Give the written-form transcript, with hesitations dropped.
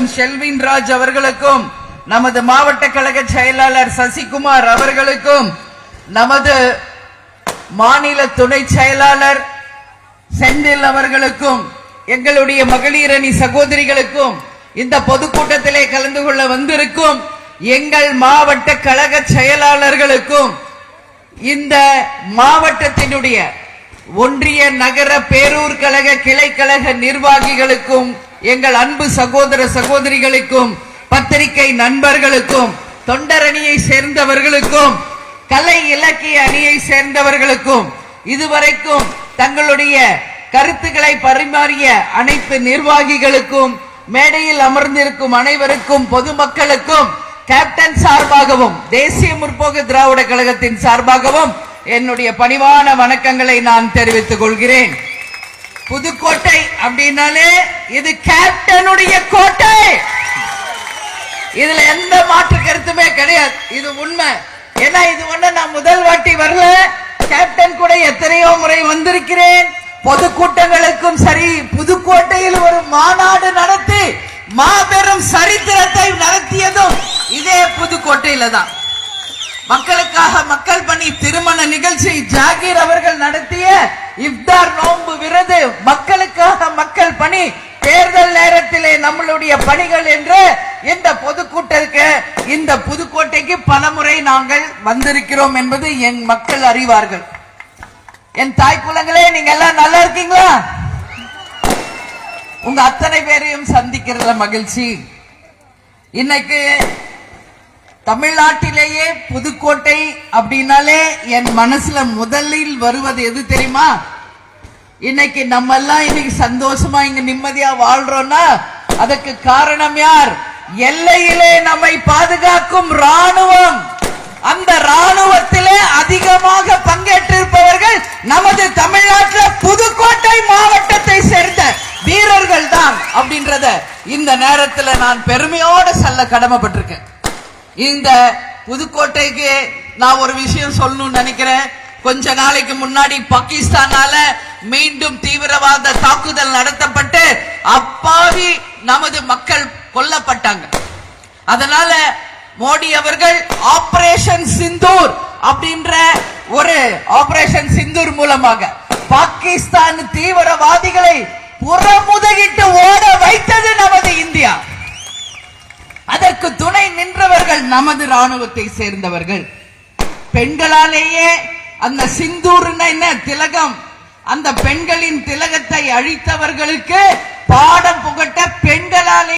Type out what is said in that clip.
அவர்களுக்கும் ஷெல்வின் ராஜ் அவர்களுக்கும் நமது மாவட்ட கழக செயலாளர் சசிகுமார் அவர்களுக்கும் நமது மாநில துணை செயலாளர் செந்தில் அவர்களுக்கும் எங்களுடைய மகளிர் அணி சகோதரிகளுக்கும் இந்த பொதுக்கூட்டத்திலே கலந்து கொள்ள வந்திருக்கும் எங்கள் மாவட்ட கழக செயலாளர்களுக்கும் இந்த மாவட்டத்தினுடைய ஒன்றிய நகர பேரூர் கழக கிளை கழக நிர்வாகிகளுக்கும் எங்கள் அன்பு சகோதர சகோதரிகளுக்கும் பத்திரிகை நண்பர்களுக்கும் தொண்டரணியை சேர்ந்தவர்களுக்கும் கலை இலக்கிய அணியை சேர்ந்தவர்களுக்கும் இதுவரைக்கும் தங்களுடைய கருத்துக்களை பரிமாறிய அனைத்து நிர்வாகிகளுக்கும் மேடையில் அமர்ந்திருக்கும் அனைவருக்கும் பொதுமக்களுக்கும் கேப்டன் சார்பாகவும் தேசிய முற்போக்கு திராவிட கழகத்தின் சார்பாகவும் என்னுடைய பணிவான வணக்கங்களை நான் தெரிவித்துக் கொள்கிறேன். புதுக்கோட்டை அப்படின்னாலே இது கேப்டனுடைய கோட்டை, இதுல எந்த மாற்று கருத்துமே கிடையாது. இது உண்மை. ஏன்னா இது ஒண்ணு நான் முதல் வாட்டி வரல, கேப்டன் கூட எத்தனையோ முறை வந்திருக்கிறேன். பொதுக்கூட்டங்களுக்கும் சரி, புதுக்கோட்டையில் ஒரு மாநாடு நடத்தி மாபெரும் சரித்திரத்தை நடத்தியதும் இதே புதுக்கோட்டையில தான். மக்களுக்காக மக்கள் பணி திருமண நிகழ்ச்சி ஜாகீர் அவர்கள் நடத்திய இஃப்தார் நோன்பு விருது மக்களுக்காக மக்கள் பணி தேர்தல் நேரத்திலே நம்மளுடைய பணிகள் என்று இந்த பொதுக்கூட்டத்துக்கு இந்த புதுக்கோட்டைக்கு பலமுறை நாங்கள் வந்திருக்கிறோம் என்பது என் மக்கள் அறிவார்கள். என் தாய் குலங்களே, நீங்க எல்லாம் நல்லா இருக்கீங்களா? உங்க அத்தனை பேரையும் சந்திக்கிறதுல மகிழ்ச்சி. இன்னைக்கு தமிழ்நாட்டிலேயே புதுக்கோட்டை அப்படின்னாலே என் மனசுல முதலில் வருவது எது தெரியுமா? இன்னைக்கு நம்ம எல்லாம் இன்னைக்கு சந்தோஷமா இங்க நிம்மதியா வாழ்றோம்னா அதுக்கு காரணம் யார்? எல்லையிலே நம்மை பாதுகாக்கும் ராணுவம். அந்த ராணுவத்திலே அதிகமாக பங்கேற்றிருப்பவர்கள் நமது தமிழ்நாட்டில் புதுக்கோட்டை மாவட்டத்தை சேர்ந்த வீரர்கள் தான் அப்படின்றத இந்த நேரத்தில் நான் பெருமையோடு சொல்ல கடமைப்பட்டிருக்கேன். இந்த புதுக்கோட்டைக்கு நான் ஒரு விஷயம் சொல்லணும்னு நினைக்கிறேன். கொஞ்ச நாளைக்கு முன்னாடி பாகிஸ்தானால மீண்டும் தீவிரவாத தாக்குதல் நடத்தப்பட்டு அப்பாவி நமது மக்கள் கொல்லப்பட்டாங்க. அதனால மோடி அவர்கள் ஆபரேஷன் சிந்தூர் அப்படின்ற ஒரு ஆபரேஷன் சிந்தூர் மூலமாக பாகிஸ்தான் தீவிரவாதிகளை புறமுதுகிட்டு ஓட வைத்தது நமது இந்தியா. அதற்கு துணை நின்றவர்கள் நமது ராணுவத்தை சேர்ந்தவர்கள். பெண்களாலேயே அந்த சிந்தூர் என்ன திலகம், அந்த பெண்களின் திலகத்தை அழித்தவர்களுக்கு பாடம் புகட்ட பெண்களாலே